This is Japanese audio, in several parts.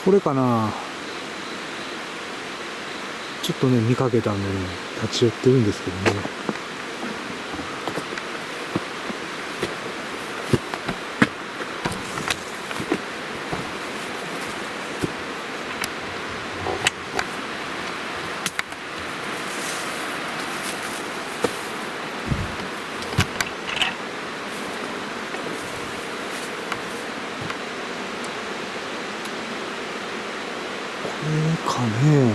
これかな。ちょっとね見かけたんでね立ち寄ってるんですけどね。これかね。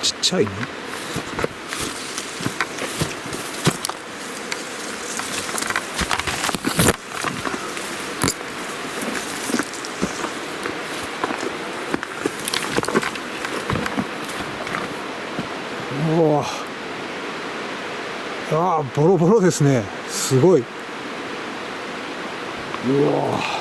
ちっちゃいね。おお、ああボロボロですね。すごい。うわ。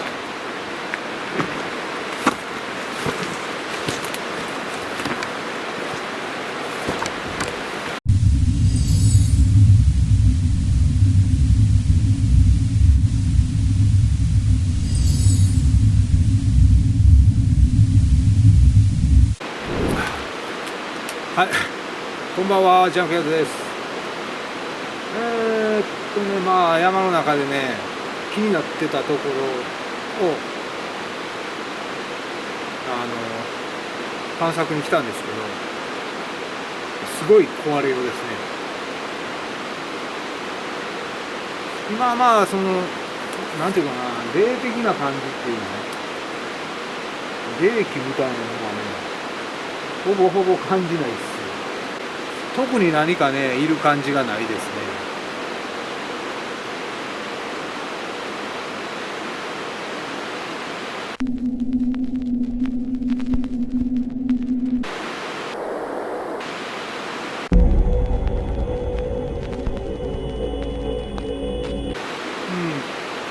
はい、こんばんは、ジャンクヤズです。まあ山の中でね気になってたところを探索に来たんですけど、すごい壊れようですね。今まあそのなんていうかな、霊的な感じっていうの、霊気みたいなのがねほぼほぼ感じないですよ。特に何かねいる感じがないですね。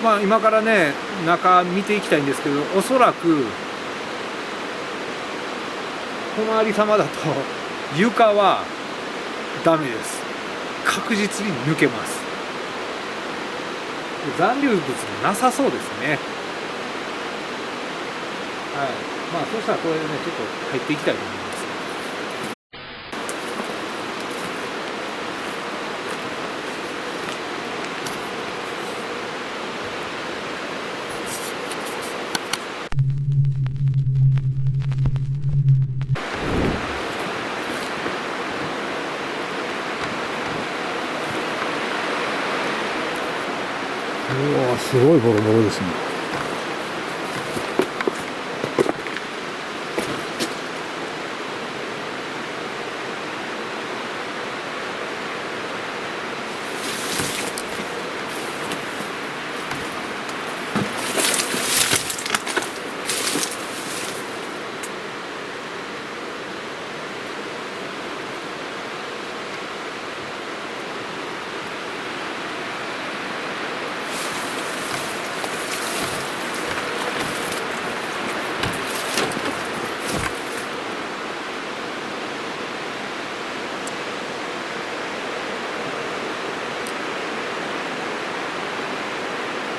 まあ今からね中見ていきたいんですけど、おそらく小回り様だと床はダメです。確実に抜けます。残留物なさそうですね。はい、まあそしたらこれでねちょっと入っていきたいと思います。うわすごいボロボロですね。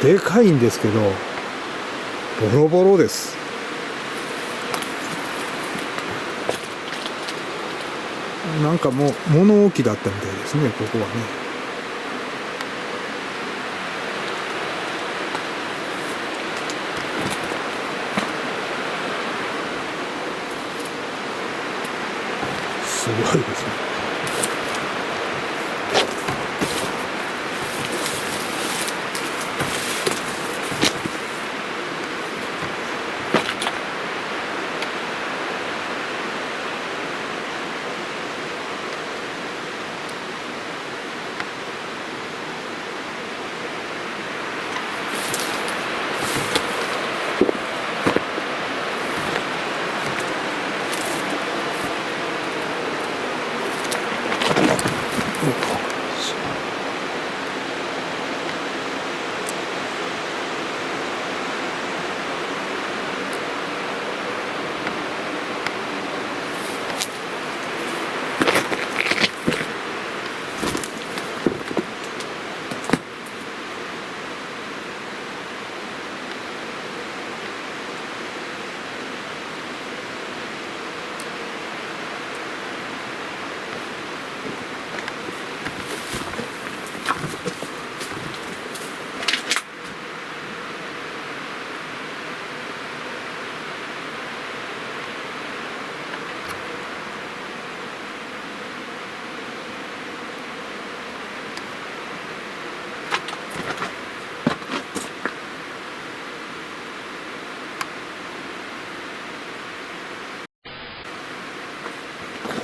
でかいんですけどボロボロです。なんかもう物置だったみたいですね、ここはね。すごいですね。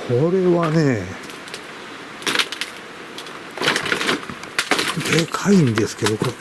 これはね、でかいんですけど、これ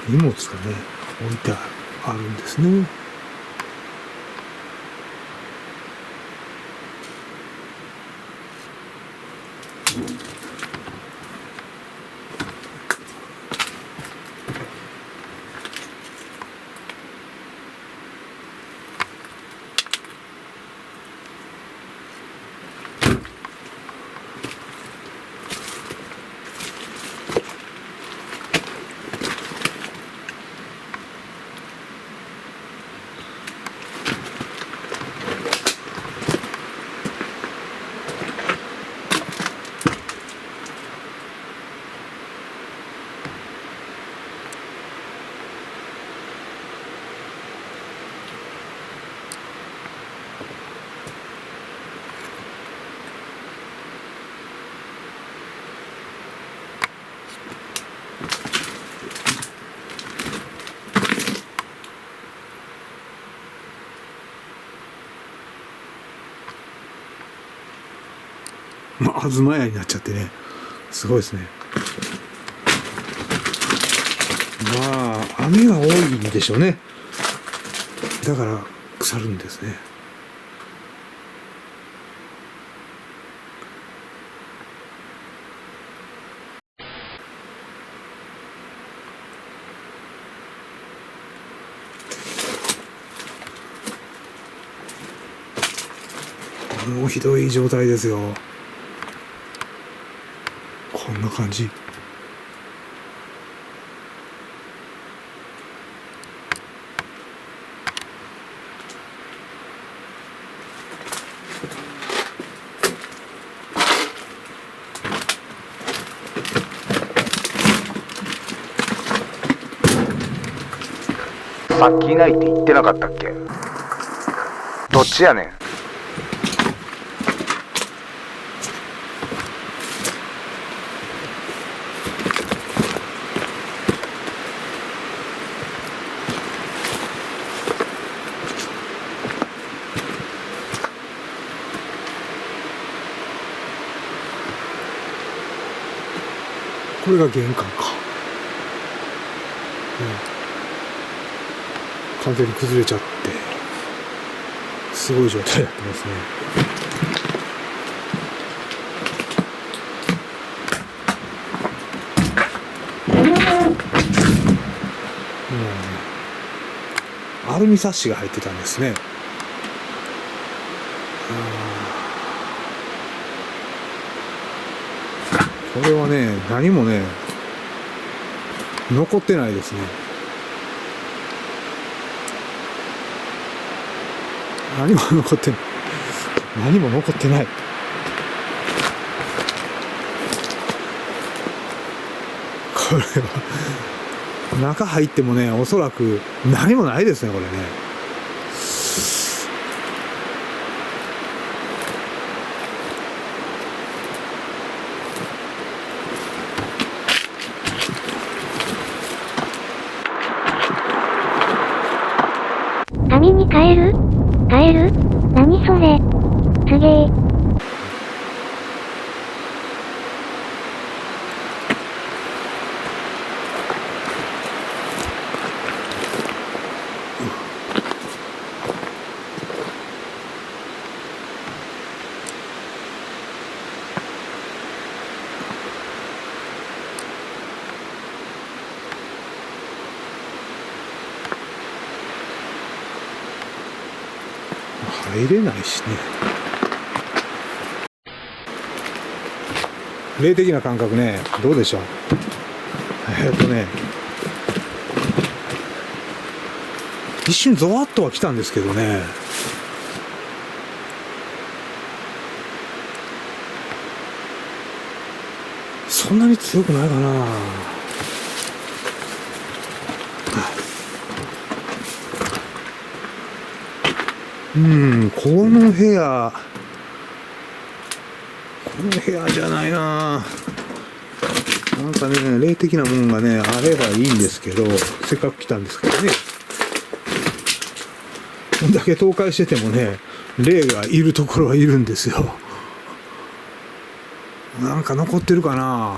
荷物がね置いてあるんですね。東屋になっちゃってね、すごいですね。まあ雨が多いんでしょうね。だから腐るんですね。もうひどい状態ですよ。こんな感じ。さっきいないって言ってなかったっけ？どっちやねん。これが玄関か。完全に崩れちゃってすごい状態になってますね。アルミサッシが入ってたんですね。これはね、何もね残ってないですね。何も残ってない。何も残ってない。これは中入ってもね、おそらく何もないですね、これね。紙に変える？変える？何それ？すげえ。は入れないしね。霊的な感覚ね、どうでしょう。一瞬ゾワッとは来たんですけどね。そんなに強くないかな。この部屋じゃないな。なんかね、霊的なもんがね、あればいいんですけど、せっかく来たんですからね。こんだけ倒壊しててもね、霊がいるところはいるんですよ。なんか残ってるかな。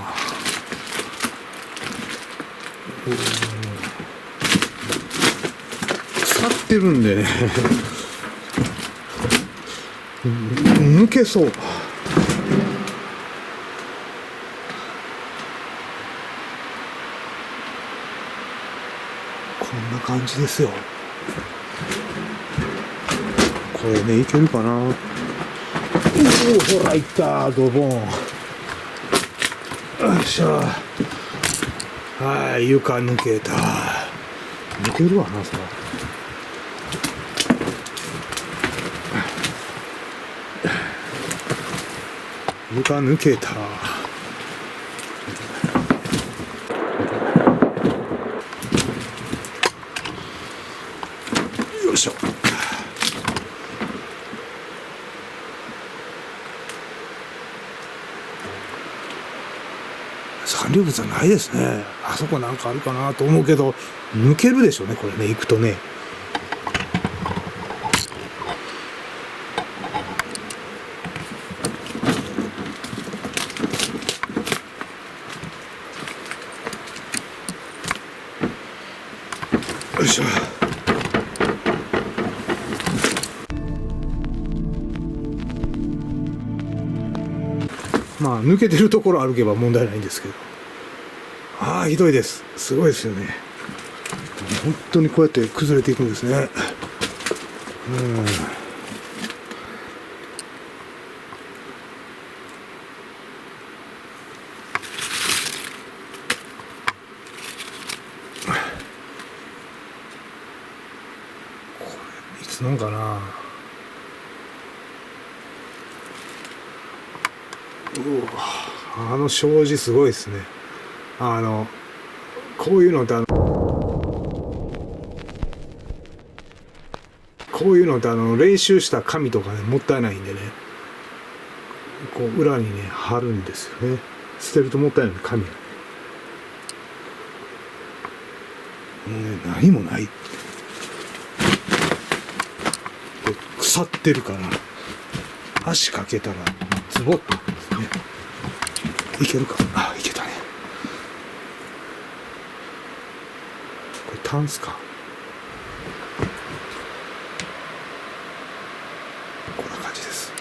腐ってるんでね。抜けそう。こんな感じですよ。これね、いけるかな。ほら、いった、ドボン。よいしょ。はい、床抜けた。抜けるわな、それ。床抜けた。よいしょ。残留物はないですね。あそこなんかあるかなと思うけど、抜けるでしょうね、これね、行くとね。よいしょ。まあ抜けてるところ歩けば問題ないんですけど、ああひどいです。すごいですよね。本当にこうやって崩れていくんですね。これいつのかな。あの障子すごいですね。こういうのって練習した紙とかね、もったいないんでね、こう裏にね貼るんですよね。捨てるともったいない紙がね。何もない。で腐ってるから足かけたらズボッとですね。いけるか。あ、いけたね。これタンスか。こんな感じです。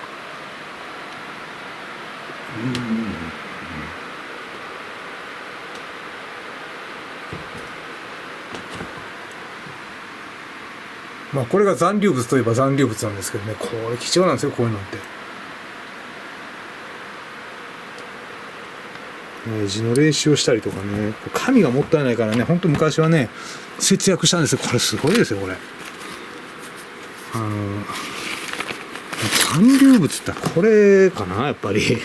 まあこれが残留物といえば残留物なんですけどね、これ貴重なんですよ、こういうのって。字の練習をしたりとかね、紙がもったいないからね、ほんと昔はね、節約したんですよ。これすごいですよ、これ。残留物って言ったらこれかな、やっぱり。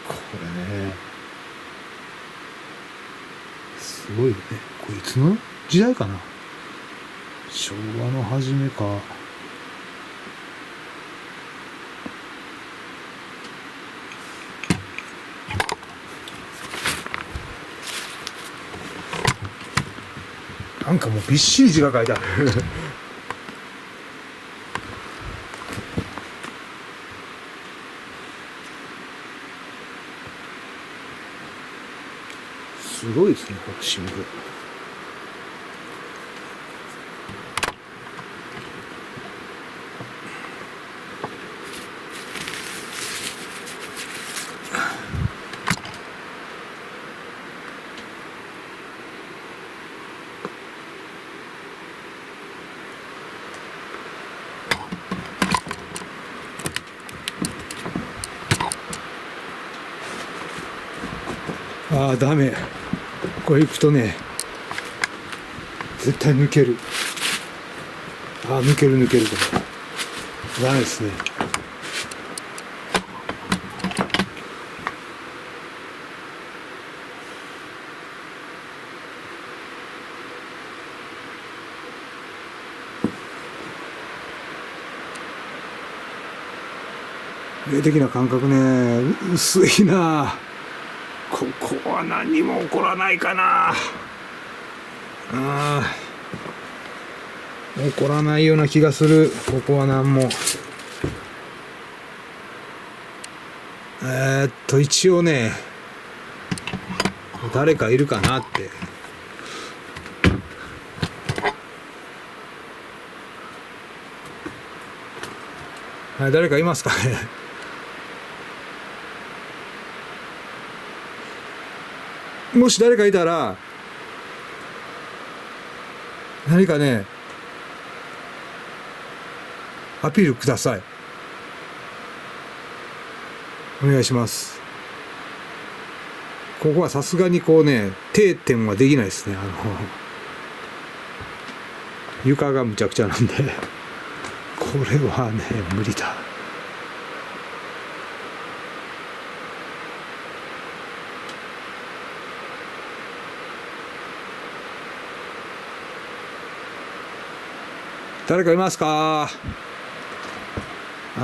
これね、すごいよね。これいつの時代かな。昭和の初めか。なんかもうびっしり字が書いてある。すごいですね、この新聞。ああダメ、これ行くとね絶対抜ける。ああ抜けるこれダメですね。霊的な感覚ね薄いな。ここは何も起こらないかな。あ起こらないような気がする。ここは何も一応ね誰かいるかなって。はい、誰かいますかね。もし誰かいたら何かねアピールください。お願いします。ここはさすがにこうね定点はできないですね。床がむちゃくちゃなんでこれはね無理だ。誰かいますか。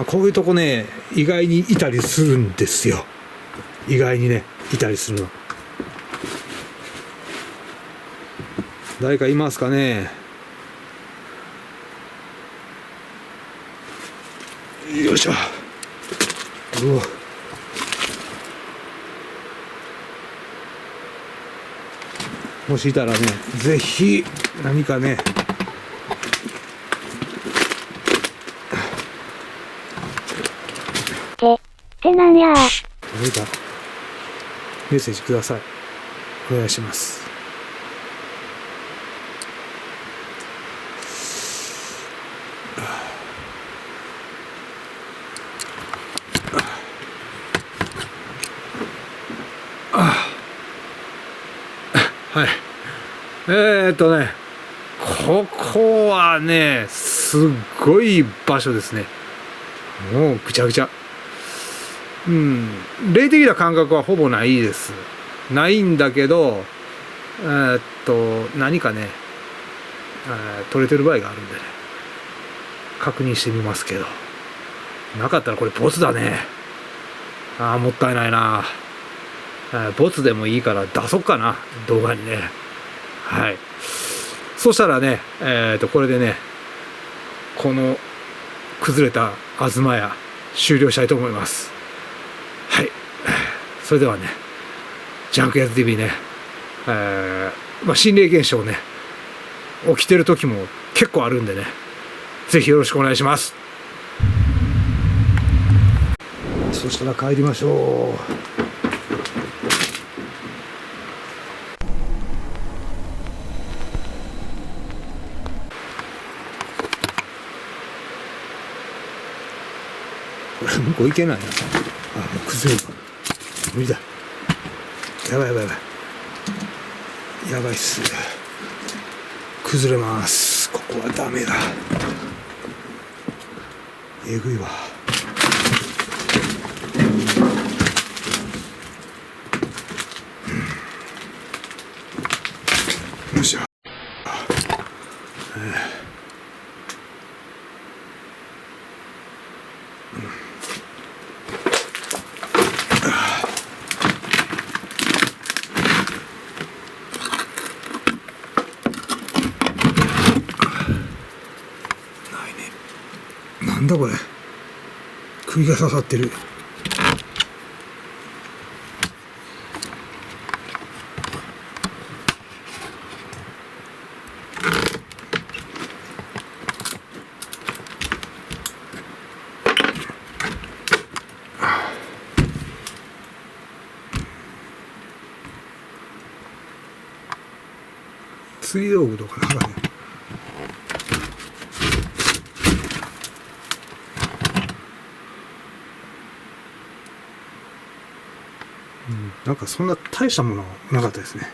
こういうとこね意外にいたりするんですよ。意外にねいたりするの。誰かいますかね。よいしょ。もしいたらねぜひ何かねってなんや。何かメッセージください。お願いします。はい。ここはねすっごい場所ですね。もうぐちゃぐちゃ。霊的な感覚はほぼないです。ないんだけど、何かね、取れてる場合があるんでね、確認してみますけど、なかったらこれボツだね。もったいないな。ボツでもいいから出そっかな、動画にね。はい。そしたらね、これでね、この崩れた東屋終了したいと思います。はい。それではね、ジャンクヤズ TV ね、心霊現象ね、起きてる時も結構あるんでね、ぜひよろしくお願いします。そしたら帰りましょう。向こう行けないな。崩れる。無理だ。やばい。やばいっす。崩れます。ここはダメだ。えぐいわ。よっしゃ。なんだこれ。釘が刺さってる。釣り道具とかなんかね。なんかそんな大したものはなかったですね。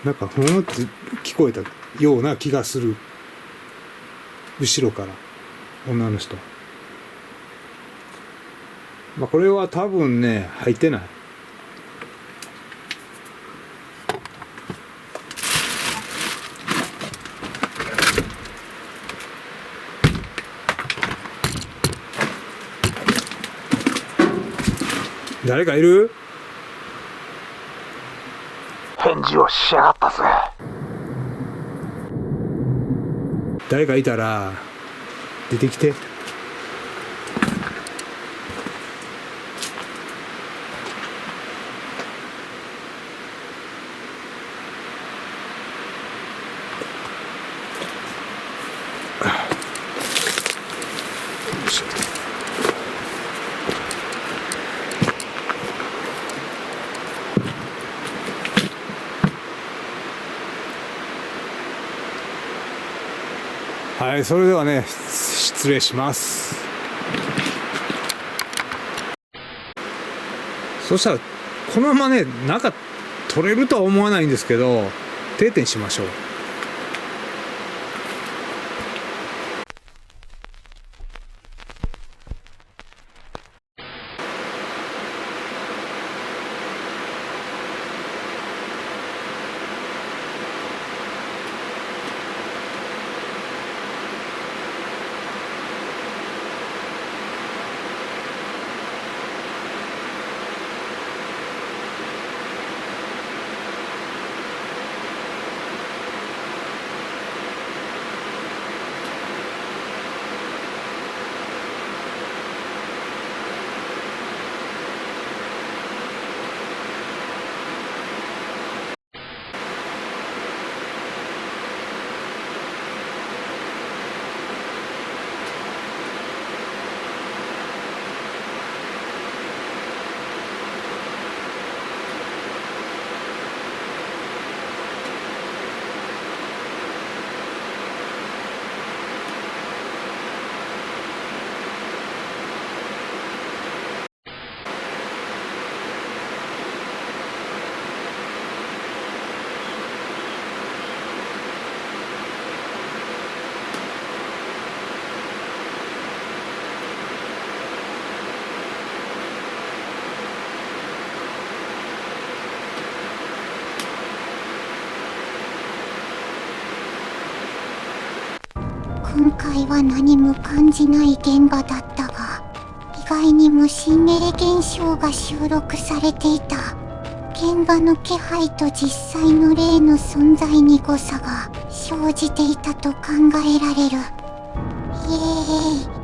なんかふーんって聞こえたような気がする。後ろから女の人。これは多分ね入ってない。誰かいる？返事をしやがったぜ。誰かいたら出てきて。はい、それではね、失礼します。そしたら、このままね、中取れるとは思わないんですけど、定点しましょう。今回は何も感じない現場だったが、意外にも心霊現象が収録されていた。現場の気配と実際の霊の存在に誤差が生じていたと考えられる。イエーイ。